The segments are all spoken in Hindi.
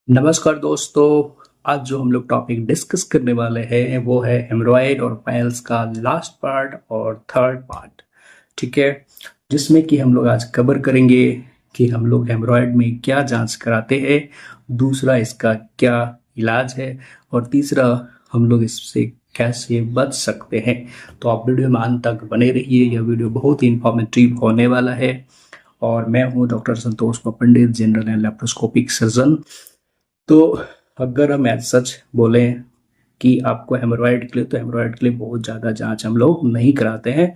नमस्कार दोस्तों। आज जो हम लोग टॉपिक डिस्कस करने वाले हैं वो है हेमरॉयड और पाइल्स का लास्ट पार्ट और थर्ड पार्ट। ठीक है, जिसमें कि हम लोग आज कवर करेंगे कि हम लोग हेमरॉयड में क्या जांच कराते हैं, दूसरा इसका क्या इलाज है, और तीसरा हम लोग इससे कैसे बच सकते हैं। तो आप वीडियो में अंत तक बने रहिए, यह वीडियो बहुत ही इंफॉर्मेटिव होने वाला है। और मैं हूँ doctor Santosh Pandit, general and laparoscopic surgeon. तो अगर हम एज सच बोलें कि आपको हेमोरॉयड के लिए, तो हेमोरॉयड के लिए बहुत ज़्यादा जांच हम लोग नहीं कराते हैं।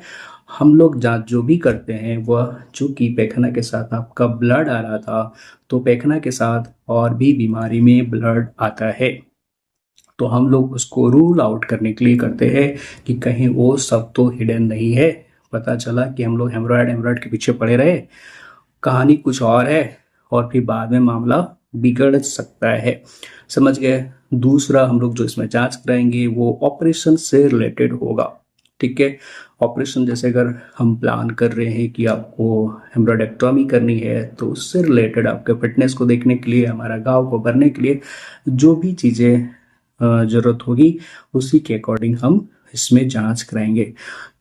हम लोग जांच जो भी करते हैं वह, चूंकि पैखाना के साथ आपका ब्लड आ रहा था, तो पैखाना के साथ और भी बीमारी में ब्लड आता है, तो हम लोग उसको रूल आउट करने के लिए करते हैं कि कहीं वो सब तो हिडन नहीं है। पता चला कि हम लोग हेमोरॉयड हेमोरॉयड के पीछे पड़े रहे, कहानी कुछ और है, और फिर बाद में मामला बिगड़ सकता है। समझ गए। दूसरा हम लोग जो इसमें जांच कराएंगे वो ऑपरेशन से रिलेटेड होगा। ठीक है, ऑपरेशन जैसे अगर हम प्लान कर रहे हैं कि आपको हेमरोइडेक्टोमी करनी है, तो उससे रिलेटेड आपके फिटनेस को देखने के लिए, हमारा घाव को भरने के लिए जो भी चीज़ें ज़रूरत होगी, उसी के अकॉर्डिंग हम इसमें जांच कराएंगे।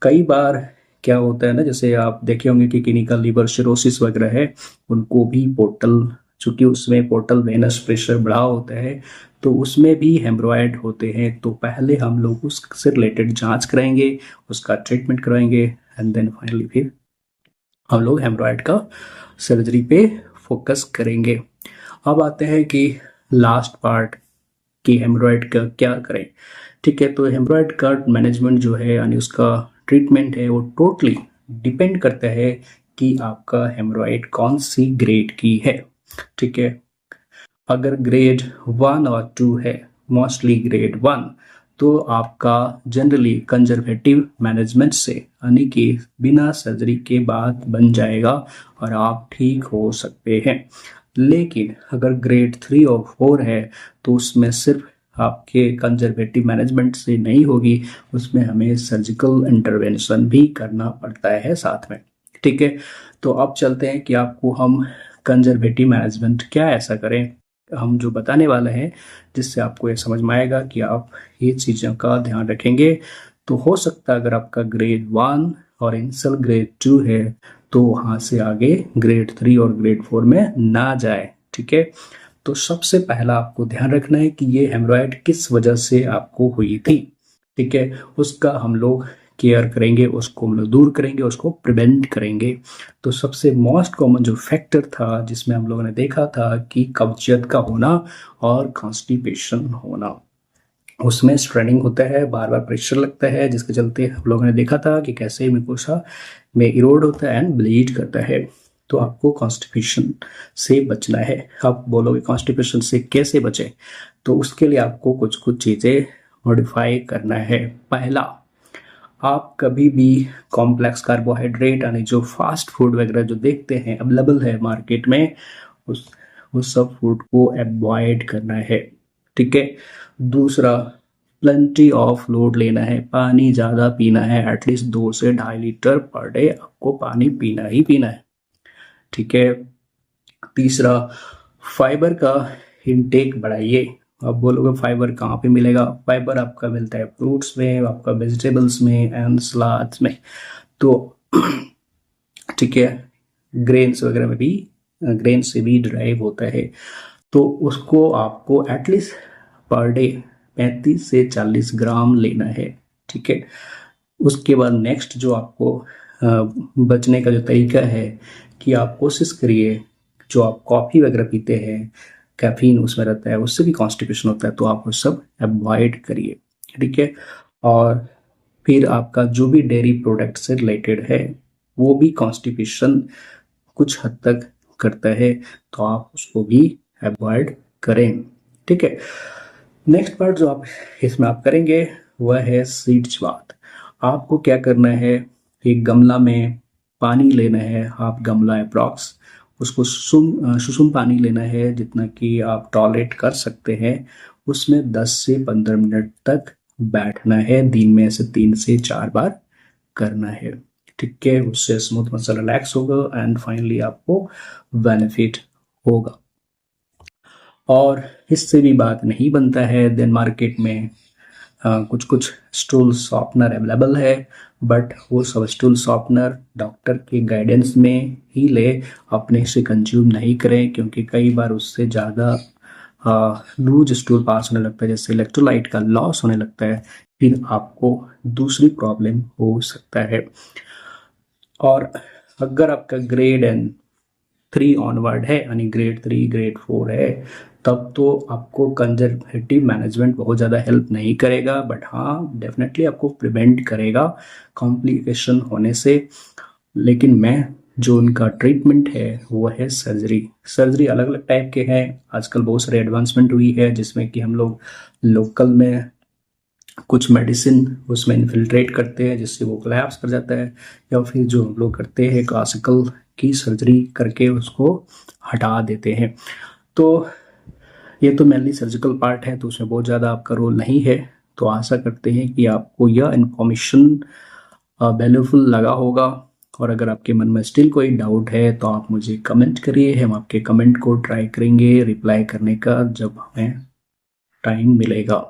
कई बार क्या होता है ना, जैसे आप देखे होंगे कि क्लिनिकल लीवर सिरोसिस वगैरह है, उनको भी पोर्टल, चूंकि उसमें पोर्टल वेनस प्रेशर बढ़ा होता है, तो उसमें भी हेमरोइड होते हैं। तो पहले हम लोग उससे रिलेटेड जांच कराएंगे, उसका ट्रीटमेंट कराएंगे, एंड देन फाइनली फिर हम लोग हेमरोइड का सर्जरी पे फोकस करेंगे। अब आते हैं कि लास्ट पार्ट, कि हेमरोइड का क्या करें। ठीक है, तो हेमरोइड का मैनेजमेंट जो है, यानी उसका ट्रीटमेंट है, वो टोटली डिपेंड करता है कि आपका हेमरोइड कौन सी ग्रेड की है। ठीक है, अगर ग्रेड 1 और 2 है, मोस्टली ग्रेड 1, तो आपका जनरली कंजर्वेटिव मैनेजमेंट से, यानी कि बिना सर्जरी के बाद बन जाएगा और आप ठीक हो सकते हैं। लेकिन अगर ग्रेड 3 और 4 है, तो उसमें सिर्फ आपके कंजर्वेटिव मैनेजमेंट से नहीं होगी, उसमें हमें सर्जिकल इंटरवेंशन भी करना पड़ता है साथ में। ठीक है, तो अब चलते हैं कि आपको हम कंजर्वेटिव मैनेजमेंट क्या ऐसा करें, हम जो बताने वाले हैं, जिससे आपको ये समझ में आएगा कि आप ये चीज़ों का ध्यान रखेंगे। तो हो सकता है अगर आपका ग्रेड 1 और इंसल ग्रेड 2 है, तो वहाँ से आगे ग्रेड 3 और ग्रेड 4 में ना जाए। ठीक है, तो सबसे पहला आपको ध्यान रखना है कि ये हेमरॉयड किस वजह से आपको हुई थी। ठीक है, उसका हम लोग केयर करेंगे, उसको हम लोग दूर करेंगे, उसको प्रिवेंट करेंगे। तो सबसे मोस्ट कॉमन जो फैक्टर था जिसमें हम लोगों ने देखा था कि कब्जियत का होना और कॉन्स्टिपेशन होना, उसमें स्ट्रेनिंग होता है, बार बार प्रेशर लगता है, जिसके चलते हम लोगों ने देखा था कि कैसे म्यूकोसा में इरोड होता है एंड ब्लीड करता है। तो आपको कॉन्स्टिपेशन से बचना है। आप बोलोगे कॉन्स्टिपेशन से कैसे बचे, तो उसके लिए आपको कुछ कुछ चीज़ें मॉडिफाई करना है। पहला, आप कभी भी कॉम्प्लेक्स कार्बोहाइड्रेट, यानी जो फास्ट फूड वगैरह जो देखते हैं अवेलेबल है मार्केट में, उस सब फूड को अवॉइड करना है। ठीक है, दूसरा, प्लेंटी ऑफ फ्लूइड लेना है, पानी ज़्यादा पीना है, एटलीस्ट 2 से 2.5 लीटर पर डे आपको पानी पीना ही पीना है। ठीक है, तीसरा, फाइबर का इनटेक बढ़ाइए। आप बोलोगे फाइबर कहाँ पे मिलेगा, फाइबर आपका मिलता है फ्रूट्स में, आपका वेजिटेबल्स में एंड सलाद्स में। तो ठीक है, ग्रेन्स वगैरह में भी, ग्रेन से भी ड्राइव होता है, तो उसको आपको एटलीस्ट पर डे 35 से 40 ग्राम लेना है। ठीक है, उसके बाद नेक्स्ट जो आपको बचने का जो तरीका है, कि आप कोशिश करिए, जो आप कॉफ़ी वगैरह पीते हैं, कैफीन उसमें रहता है, उससे भी कॉन्स्टिपेशन होता है, तो आप वो सब अवॉइड करिए। ठीक है, और फिर आपका जो भी डेयरी प्रोडक्ट से रिलेटेड है, वो भी कॉन्स्टिपेशन कुछ हद तक करता है, तो आप उसको भी अवॉइड करें। ठीक है, नेक्स्ट पार्ट जो आप इसमें आप करेंगे वह है सीड्स बात। आपको क्या करना है, एक गमला में पानी लेना है, हाफ गमला अप्रॉक्स, उसको सुसुम पानी लेना है जितना कि आप टॉलरेट कर सकते हैं। उसमें 10 से 15 मिनट तक बैठना है, दिन में से 3 से 4 बार करना है। ठीक है, उससे स्मूथ मसल रिलैक्स होगा एंड फाइनली आपको बेनिफिट होगा। और इससे भी बात नहीं बनता है देन मार्केट में कुछ कुछ स्टूल सॉफ्टनर अवेलेबल है, बट वो सब स्टूल सॉफ्टनर डॉक्टर के गाइडेंस में ही ले, अपने से कंज्यूम नहीं करें, क्योंकि कई बार उससे ज़्यादा लूज स्टूल पास होने लगता है, जैसे इलेक्ट्रोलाइट का लॉस होने लगता है, फिर आपको दूसरी प्रॉब्लम हो सकता है। और अगर आपका ग्रेड एन 3 ऑनवर्ड है, यानी ग्रेड 3 ग्रेड 4 है, तब तो आपको कंजर्वेटिव मैनेजमेंट बहुत ज़्यादा हेल्प नहीं करेगा, बट हाँ डेफिनेटली आपको प्रिवेंट करेगा कॉम्प्लिकेशन होने से। लेकिन मैं जो उनका ट्रीटमेंट है वो है सर्जरी। सर्जरी अलग अलग टाइप के हैं, आजकल बहुत सारे एडवांसमेंट हुई है, जिसमें कि हम लोग लोकल में कुछ मेडिसिन उसमें इन्फिल्ट्रेट करते हैं जिससे वो कोलैप्स कर जाता है, या फिर जो हम लोग करते हैं क्लासिकल की सर्जरी करके उसको हटा देते हैं। तो ये तो मेनली सर्जिकल पार्ट है, तो उसमें बहुत ज़्यादा आपका रोल नहीं है। तो आशा करते हैं कि आपको यह इन्फॉर्मेशन वैल्यूफुल लगा होगा, और अगर आपके मन में स्टिल कोई डाउट है तो आप मुझे कमेंट करिए, हम आपके कमेंट को ट्राई करेंगे रिप्लाई करने का जब हमें टाइम मिलेगा।